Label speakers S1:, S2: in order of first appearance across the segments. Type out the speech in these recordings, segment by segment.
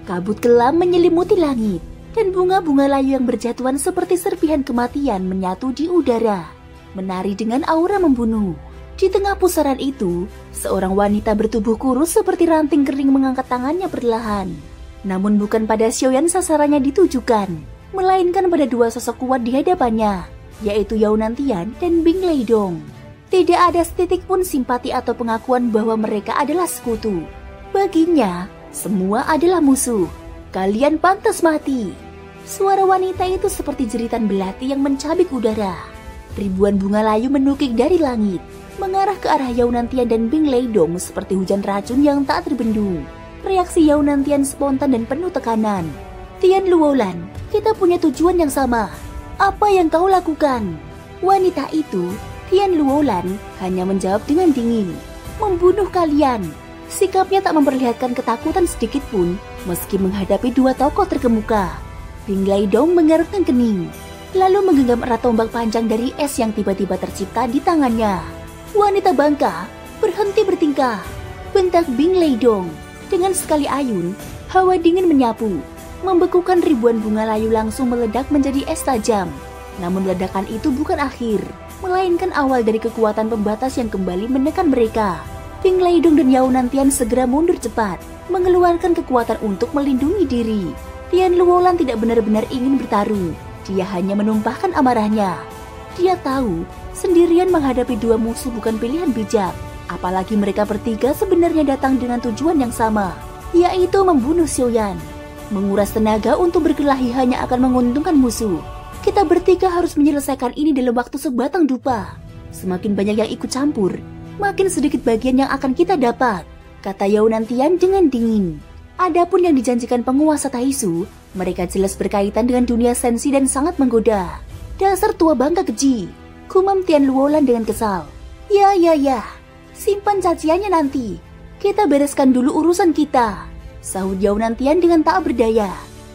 S1: Kabut kelam menyelimuti langit, dan bunga-bunga layu yang berjatuhan seperti serpihan kematian menyatu di udara, menari dengan aura membunuh. Di tengah pusaran itu, seorang wanita bertubuh kurus seperti ranting kering mengangkat tangannya perlahan. Namun bukan pada Xiaoyan sasarannya ditujukan, melainkan pada dua sosok kuat di hadapannya, yaitu Yao Nantian dan Bing Leidong. Tidak ada setitik pun simpati atau pengakuan bahwa mereka adalah sekutu. Baginya, semua adalah musuh. Kalian pantas mati. Suara wanita itu seperti jeritan belati yang mencabik udara. Ribuan bunga layu menukik dari langit, mengarah ke arah Yao Nantian dan Bing Leidong seperti hujan racun yang tak terbendung. Reaksi Yao Nantian spontan dan penuh tekanan. Tian Luolan, kita punya tujuan yang sama. Apa yang kau lakukan? Wanita itu, Tian Luolan, hanya menjawab dengan dingin. Membunuh kalian. Sikapnya tak memperlihatkan ketakutan sedikit pun, meski menghadapi dua tokoh terkemuka. Bing Leidong mengerutkan kening, lalu menggenggam erat tombak panjang dari es yang tiba-tiba tercipta di tangannya. Wanita bangka, berhenti bertingkah, bentak Bing Leidong. Dengan sekali ayun, hawa dingin menyapu, membekukan ribuan bunga layu langsung meledak menjadi es tajam. Namun ledakan itu bukan akhir, melainkan awal dari kekuatan pembatas yang kembali menekan mereka. Bing Leidong dan Yao Nantian segera mundur cepat, mengeluarkan kekuatan untuk melindungi diri. Tian Luolan tidak benar-benar ingin bertarung, dia hanya menumpahkan amarahnya. Dia tahu, sendirian menghadapi dua musuh bukan pilihan bijak, apalagi mereka bertiga sebenarnya datang dengan tujuan yang sama, yaitu membunuh Xiaoyan. Menguras tenaga untuk berkelahi hanya akan menguntungkan musuh. Kita bertiga harus menyelesaikan ini dalam waktu sebatang dupa. Semakin banyak yang ikut campur, makin sedikit bagian yang akan kita dapat, kata Yao Nantian dengan dingin. Adapun yang dijanjikan penguasa Taisu, mereka jelas berkaitan dengan dunia sensi dan sangat menggoda. Dasar tua bangka keji, gumam Tian Luolan dengan kesal. Ya, simpan caciannya nanti. Kita bereskan dulu urusan kita, sahut Yao Nantian dengan tak berdaya.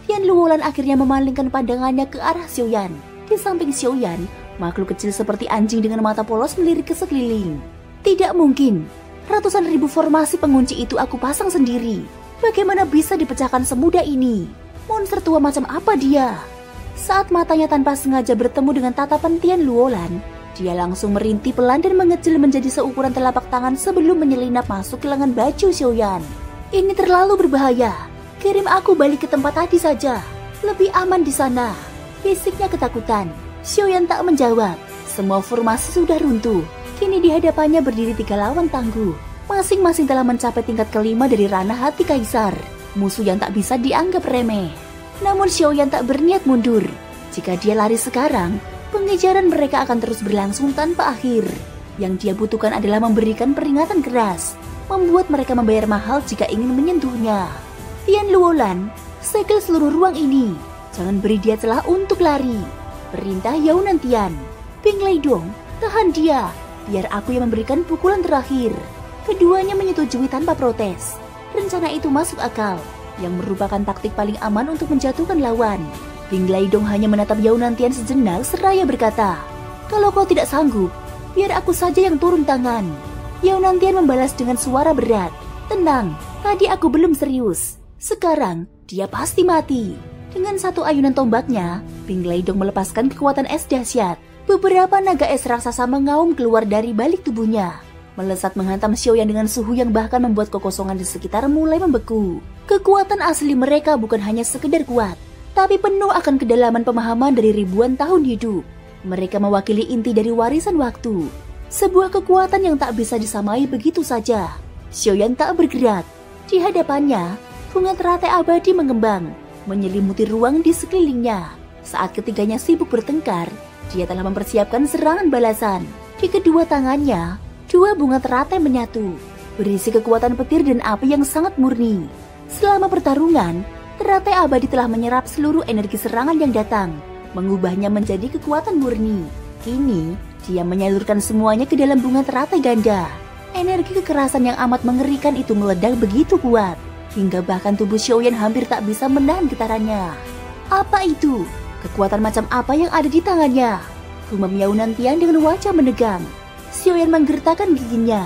S1: Tian Luolan akhirnya memalingkan pandangannya ke arah Xiaoyan. Di samping Xiaoyan, makhluk kecil seperti anjing dengan mata polos melirik ke sekeliling. Tidak mungkin, ratusan ribu formasi pengunci itu aku pasang sendiri. Bagaimana bisa dipecahkan semudah ini? Monster tua macam apa dia? Saat matanya tanpa sengaja bertemu dengan tatapan Tian Luolan, dia langsung merintih pelan dan mengecil menjadi seukuran telapak tangan sebelum menyelinap masuk ke lengan baju Xiaoyan. Ini terlalu berbahaya. Kirim aku balik ke tempat tadi saja. Lebih aman di sana. Bisiknya ketakutan. Xiaoyan tak menjawab. Semua formasi sudah runtuh. Kini di hadapannya berdiri tiga lawan tangguh. Masing-masing telah mencapai tingkat kelima dari ranah hati kaisar. Musuh yang tak bisa dianggap remeh. Namun Xiaoyan tak berniat mundur. Jika dia lari sekarang, pengejaran mereka akan terus berlangsung tanpa akhir. Yang dia butuhkan adalah memberikan peringatan keras, membuat mereka membayar mahal jika ingin menyentuhnya. Tian Luolan, segel seluruh ruang ini. Jangan beri dia celah untuk lari. Perintah Yao Nantian. Bing Leidong, tahan dia. Biar aku yang memberikan pukulan terakhir. Keduanya menyetujui tanpa protes. Rencana itu masuk akal, yang merupakan taktik paling aman untuk menjatuhkan lawan. Bing Leidong hanya menatap Yao Nantian sejenak seraya berkata, kalau kau tidak sanggup, biar aku saja yang turun tangan. Yao Nantian membalas dengan suara berat, tenang, tadi aku belum serius. Sekarang, dia pasti mati. Dengan satu ayunan tombaknya, Bing Leidong melepaskan kekuatan es dahsyat. Beberapa naga es raksasa mengaum keluar dari balik tubuhnya, melesat menghantam Xiaoyan dengan suhu yang bahkan membuat kekosongan di sekitar mulai membeku. Kekuatan asli mereka bukan hanya sekedar kuat, tapi penuh akan kedalaman pemahaman dari ribuan tahun hidup. Mereka mewakili inti dari warisan waktu, sebuah kekuatan yang tak bisa disamai begitu saja. Xiaoyan tak bergerak. Di hadapannya, bunga teratai abadi mengembang, menyelimuti ruang di sekelilingnya. Saat ketiganya sibuk bertengkar, dia telah mempersiapkan serangan balasan. Di kedua tangannya, dua bunga teratai menyatu, berisi kekuatan petir dan api yang sangat murni. Selama pertarungan, teratai abadi telah menyerap seluruh energi serangan yang datang, mengubahnya menjadi kekuatan murni. Kini, dia menyalurkan semuanya ke dalam bunga teratai ganda. Energi kekerasan yang amat mengerikan itu meledak begitu kuat, hingga bahkan tubuh Xiaoyan hampir tak bisa menahan getarannya. Apa itu? Kekuatan macam apa yang ada di tangannya? Gumam Yao Nantian dengan wajah menegang. Xiaoyan menggertakkan giginya.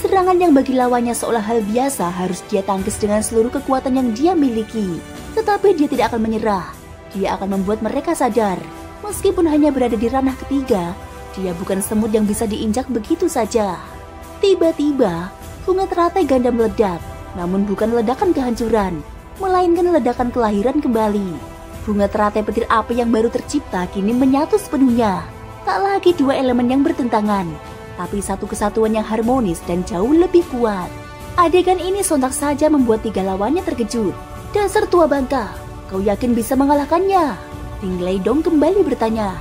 S1: Serangan yang bagi lawannya seolah hal biasa harus dia tangkis dengan seluruh kekuatan yang dia miliki. Tetapi dia tidak akan menyerah. Dia akan membuat mereka sadar. Meskipun hanya berada di ranah ketiga, dia bukan semut yang bisa diinjak begitu saja. Tiba-tiba, bunga teratai ganda meledak. Namun bukan ledakan kehancuran, melainkan ledakan kelahiran kembali. Bunga teratai petir api yang baru tercipta kini menyatu sepenuhnya. Tak lagi dua elemen yang bertentangan, tapi satu kesatuan yang harmonis dan jauh lebih kuat. Adegan ini sontak saja membuat tiga lawannya terkejut. Dasar tua bangka, kau yakin bisa mengalahkannya? Ding Leidong kembali bertanya.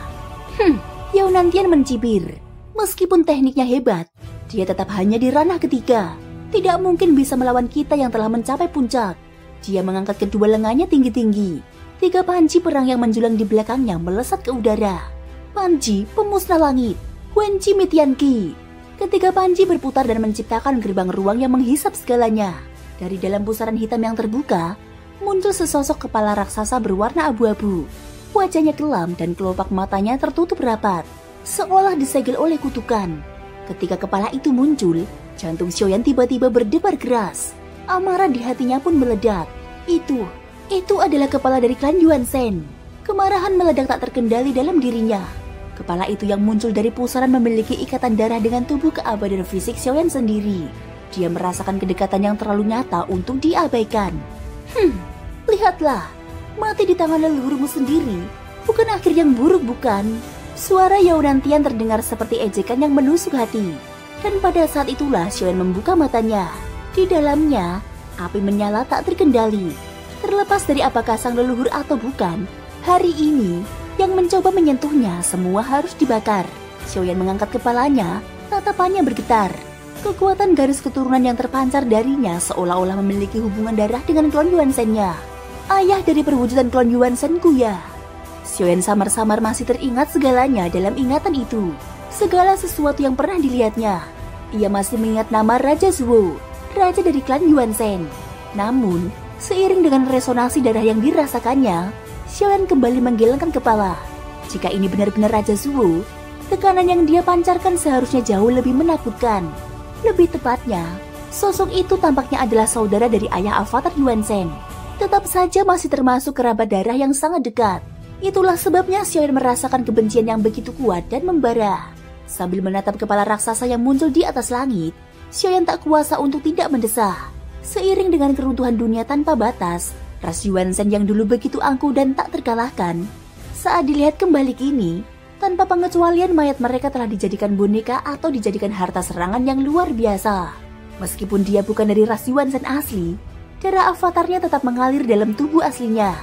S1: Yao Nantian mencibir. Meskipun tekniknya hebat, dia tetap hanya di ranah ketiga. Tidak mungkin bisa melawan kita yang telah mencapai puncak. Dia mengangkat kedua lengannya tinggi-tinggi. Tiga panci perang yang menjulang di belakangnya melesat ke udara. Panci pemusnah langit, Wenji Mitianki. Ketiga panci berputar dan menciptakan gerbang ruang yang menghisap segalanya. Dari dalam pusaran hitam yang terbuka, muncul sesosok kepala raksasa berwarna abu-abu. Wajahnya kelam dan kelopak matanya tertutup rapat, seolah disegel oleh kutukan. Ketika kepala itu muncul, jantung Xiaoyan tiba-tiba berdebar keras. Amarah di hatinya pun meledak. Itu adalah kepala dari klan Yuan Shen. Kemarahan meledak tak terkendali dalam dirinya. Kepala itu yang muncul dari pusaran memiliki ikatan darah dengan tubuh keabadian fisik Xiaoyan sendiri. Dia merasakan kedekatan yang terlalu nyata untuk diabaikan. Lihatlah, mati di tangan leluhurmu sendiri. Bukan akhir yang buruk, bukan? Suara Yao Nantian terdengar seperti ejekan yang menusuk hati. Dan pada saat itulah Xiaoyan membuka matanya. Di dalamnya, api menyala tak terkendali. Terlepas dari apakah sang leluhur atau bukan, hari ini yang mencoba menyentuhnya semua harus dibakar. Xiaoyan mengangkat kepalanya, tatapannya bergetar. Kekuatan garis keturunan yang terpancar darinya seolah-olah memiliki hubungan darah dengan klon Yuan Shen-nya. Ayah dari perwujudan klon Yuan Shen-ku ya. Xiaoyan samar-samar masih teringat segalanya dalam ingatan itu. Segala sesuatu yang pernah dilihatnya. Ia masih mengingat nama Raja Zuo, raja dari klan Yuan Shen. Namun, seiring dengan resonansi darah yang dirasakannya, Xiaoyan kembali menggelengkan kepala. Jika ini benar-benar Raja Zuo, tekanan yang dia pancarkan seharusnya jauh lebih menakutkan. Lebih tepatnya, sosok itu tampaknya adalah saudara dari ayah avatar Yuan Shen. Tetap saja masih termasuk kerabat darah yang sangat dekat. Itulah sebabnya Xiaoyan merasakan kebencian yang begitu kuat dan membara. Sambil menatap kepala raksasa yang muncul di atas langit, Xiaoyan tak kuasa untuk tidak mendesah. Seiring dengan keruntuhan dunia tanpa batas, ras Yuan Shen yang dulu begitu angkuh dan tak terkalahkan, saat dilihat kembali kini, tanpa pengecualian mayat mereka telah dijadikan boneka atau dijadikan harta serangan yang luar biasa. Meskipun dia bukan dari ras Yuan Shen asli, darah avatarnya tetap mengalir dalam tubuh aslinya,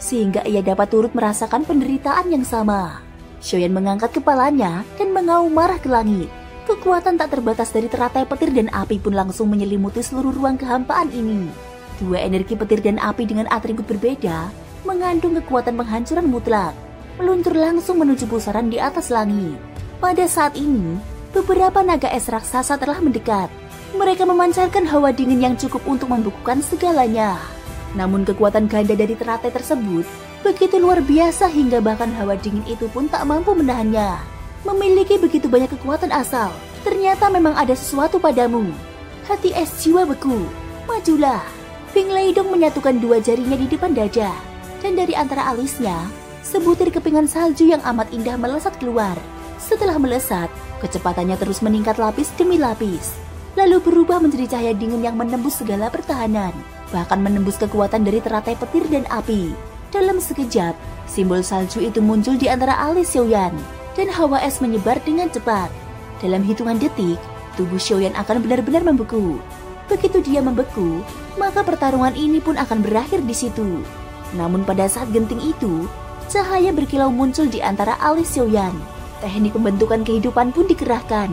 S1: sehingga ia dapat turut merasakan penderitaan yang sama. Xiaoyan mengangkat kepalanya dan mengaum marah ke langit. Kekuatan tak terbatas dari teratai petir dan api pun langsung menyelimuti seluruh ruang kehampaan ini. Dua energi petir dan api dengan atribut berbeda mengandung kekuatan penghancuran mutlak, meluncur langsung menuju pusaran di atas langit. Pada saat ini, beberapa naga es raksasa telah mendekat. Mereka memancarkan hawa dingin yang cukup untuk membukukan segalanya. Namun kekuatan ganda dari teratai tersebut begitu luar biasa hingga bahkan hawa dingin itu pun tak mampu menahannya. Memiliki begitu banyak kekuatan asal, ternyata memang ada sesuatu padamu. Hati es jiwa beku, majulah. Ding Leidong menyatukan dua jarinya di depan dada, dan dari antara alisnya, sebutir kepingan salju yang amat indah melesat keluar. Setelah melesat, kecepatannya terus meningkat lapis demi lapis, lalu berubah menjadi cahaya dingin yang menembus segala pertahanan, bahkan menembus kekuatan dari teratai petir dan api. Dalam sekejap, simbol salju itu muncul di antara alis Xiaoyan, dan hawa es menyebar dengan cepat. Dalam hitungan detik, tubuh Xiaoyan akan benar-benar membeku. Begitu dia membeku, maka pertarungan ini pun akan berakhir di situ. Namun pada saat genting itu, cahaya berkilau muncul di antara alis Xiaoyan. Teknik pembentukan kehidupan pun dikerahkan.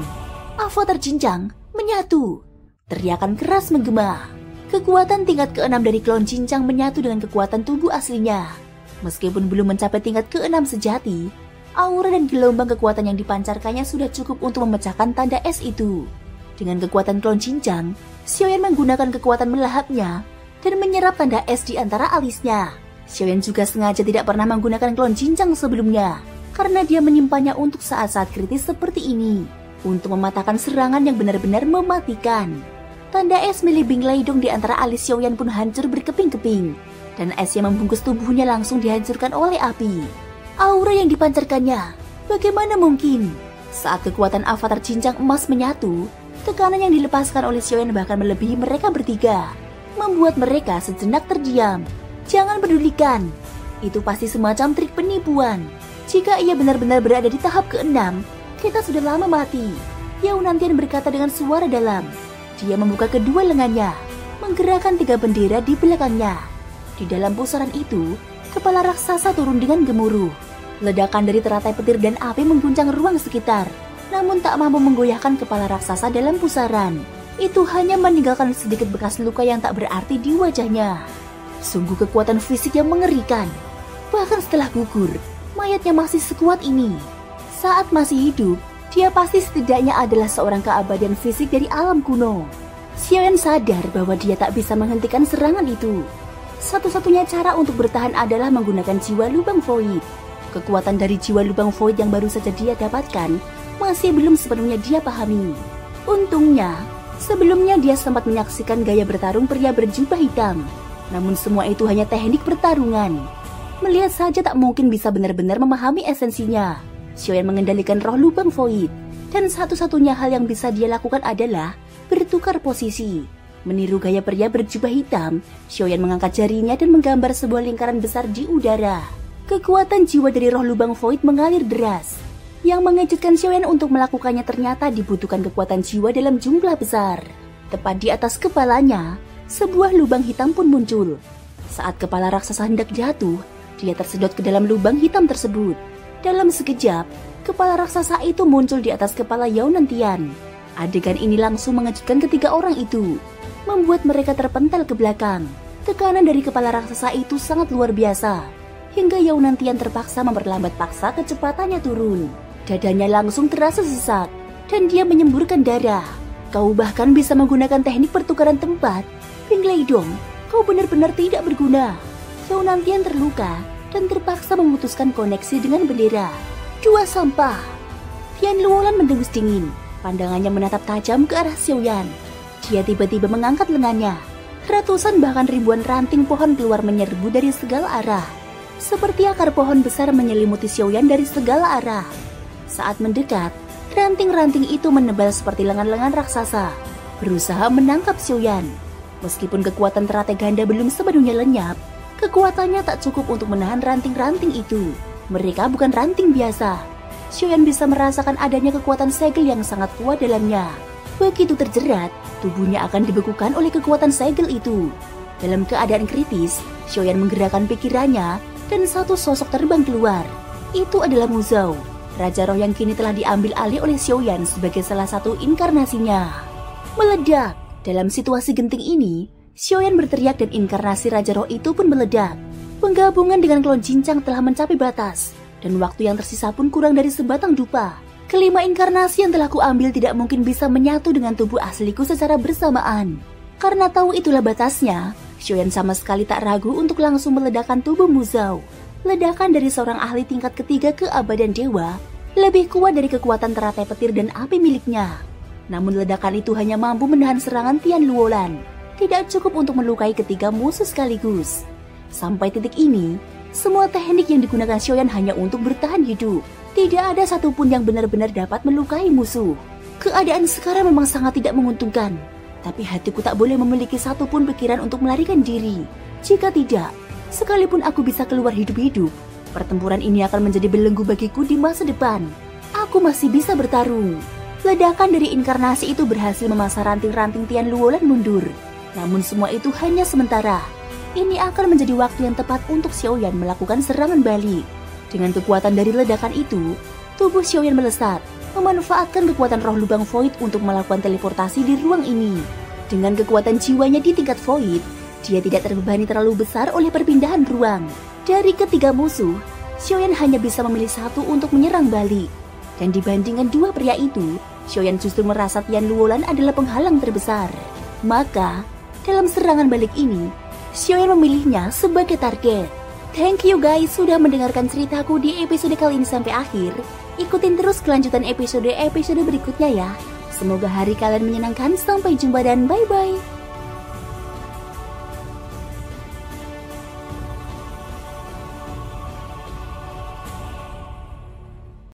S1: Avatar cincang menyatu. Teriakan keras menggema. Kekuatan tingkat ke-6 dari klon cincang menyatu dengan kekuatan tubuh aslinya. Meskipun belum mencapai tingkat ke-6 sejati, aura dan gelombang kekuatan yang dipancarkannya sudah cukup untuk memecahkan tanda es itu. Dengan kekuatan klon cincang, Xiaoyan menggunakan kekuatan melahapnya dan menyerap tanda es di antara alisnya. Xiaoyan juga sengaja tidak pernah menggunakan klon cincang sebelumnya, karena dia menyimpannya untuk saat-saat kritis seperti ini. untuk mematahkan serangan yang benar-benar mematikan. Tanda es milik Bing Leidong di antara alis Xiaoyan pun hancur berkeping-keping, dan es yang membungkus tubuhnya langsung dihancurkan oleh api. Aura yang dipancarkannya, bagaimana mungkin? Saat kekuatan avatar cincang emas menyatu, tekanan yang dilepaskan oleh Xiaoyan bahkan melebihi mereka bertiga, membuat mereka sejenak terdiam. Jangan pedulikan, itu pasti semacam trik penipuan. Jika ia benar-benar berada di tahap ke-6, kita sudah lama mati. Yao Nantian berkata dengan suara dalam. Dia membuka kedua lengannya, menggerakkan 3 bendera di belakangnya. Di dalam pusaran itu, kepala raksasa turun dengan gemuruh. Ledakan dari teratai petir dan api mengguncang ruang sekitar, namun tak mampu menggoyahkan kepala raksasa dalam pusaran. Itu hanya meninggalkan sedikit bekas luka yang tak berarti di wajahnya. Sungguh kekuatan fisik yang mengerikan. Bahkan setelah gugur, mayatnya masih sekuat ini. Saat masih hidup, dia pasti setidaknya adalah seorang keabadian fisik dari alam kuno. Xiaoyan sadar bahwa dia tak bisa menghentikan serangan itu. Satu-satunya cara untuk bertahan adalah menggunakan jiwa lubang void. Kekuatan dari jiwa lubang void yang baru saja dia dapatkan masih belum sepenuhnya dia pahami. Untungnya, sebelumnya dia sempat menyaksikan gaya bertarung pria berjubah hitam. Namun semua itu hanya teknik pertarungan. Melihat saja tak mungkin bisa benar-benar memahami esensinya. Xiaoyan mengendalikan roh lubang void, dan satu-satunya hal yang bisa dia lakukan adalah bertukar posisi. Meniru gaya pria berjubah hitam, Xiaoyan mengangkat jarinya dan menggambar sebuah lingkaran besar di udara. Kekuatan jiwa dari roh lubang void mengalir deras. Yang mengejutkan Xiaoyan untuk melakukannya ternyata dibutuhkan kekuatan jiwa dalam jumlah besar. Tepat di atas kepalanya, sebuah lubang hitam pun muncul. Saat kepala raksasa hendak jatuh, dia tersedot ke dalam lubang hitam tersebut. Dalam sekejap, kepala raksasa itu muncul di atas kepala Yao Nantian. Adegan ini langsung mengejutkan ketiga orang itu, membuat mereka terpental ke belakang. Tekanan dari kepala raksasa itu sangat luar biasa, hingga Yao Nantian terpaksa memperlambat paksa kecepatannya turun. Dadanya langsung terasa sesak, dan dia menyemburkan darah. Kau bahkan bisa menggunakan teknik pertukaran tempat. Bing Leidong, kau benar-benar tidak berguna. Yao Nantian terluka dan terpaksa memutuskan koneksi dengan bendera. Dua sampah. Tian Luolan mendengus dingin, pandangannya menatap tajam ke arah Xiaoyan. Dia tiba-tiba mengangkat lengannya. Ratusan bahkan ribuan ranting pohon keluar menyerbu dari segala arah. Seperti akar pohon besar menyelimuti Xiaoyan dari segala arah. Saat mendekat, ranting-ranting itu menebal seperti lengan-lengan raksasa, berusaha menangkap Xiaoyan. Meskipun kekuatan teratai ganda belum sepenuhnya lenyap, kekuatannya tak cukup untuk menahan ranting-ranting itu. Mereka bukan ranting biasa. Xiaoyan bisa merasakan adanya kekuatan segel yang sangat kuat dalamnya. Begitu terjerat, tubuhnya akan dibekukan oleh kekuatan segel itu. Dalam keadaan kritis, Xiaoyan menggerakkan pikirannya dan satu sosok terbang keluar. Itu adalah Mu Zhao, raja roh yang kini telah diambil alih oleh Xiaoyan sebagai salah satu inkarnasinya. Meledak. Dalam situasi genting ini, Xiaoyan berteriak dan inkarnasi Raja Roh itu pun meledak. Penggabungan dengan klon cincang telah mencapai batas, dan waktu yang tersisa pun kurang dari sebatang dupa. Kelima inkarnasi yang telah kuambil tidak mungkin bisa menyatu dengan tubuh asliku secara bersamaan. Karena tahu itulah batasnya, Xiaoyan sama sekali tak ragu untuk langsung meledakkan tubuh Mu Zhao. Ledakan dari seorang ahli tingkat ketiga keabadian dewa lebih kuat dari kekuatan teratai petir dan api miliknya. Namun ledakan itu hanya mampu menahan serangan Tian Luolan. Tidak cukup untuk melukai ketiga musuh sekaligus. Sampai titik ini, semua teknik yang digunakan Xiaoyan hanya untuk bertahan hidup. Tidak ada satupun yang benar-benar dapat melukai musuh. Keadaan sekarang memang sangat tidak menguntungkan. Tapi hatiku tak boleh memiliki satupun pikiran untuk melarikan diri. Jika tidak, sekalipun aku bisa keluar hidup-hidup, pertempuran ini akan menjadi belenggu bagiku di masa depan. Aku masih bisa bertarung. Ledakan dari inkarnasi itu berhasil memaksa ranting-ranting Tian Luolan mundur. Namun semua itu hanya sementara. Ini akan menjadi waktu yang tepat untuk Xiaoyan melakukan serangan balik. Dengan kekuatan dari ledakan itu, tubuh Xiaoyan melesat, memanfaatkan kekuatan roh lubang void untuk melakukan teleportasi di ruang ini. Dengan kekuatan jiwanya di tingkat void, dia tidak terbebani terlalu besar oleh perpindahan ruang. Dari ketiga musuh, Xiaoyan hanya bisa memilih satu untuk menyerang balik. Dan dibandingkan dua pria itu, Xiaoyan justru merasa Tian Luolan adalah penghalang terbesar. Maka, dalam serangan balik ini, Xiaoyan memilihnya sebagai target. Thank you guys sudah mendengarkan ceritaku di episode kali ini sampai akhir. Ikutin terus kelanjutan episode berikutnya ya. Semoga hari kalian menyenangkan. Sampai jumpa dan bye-bye.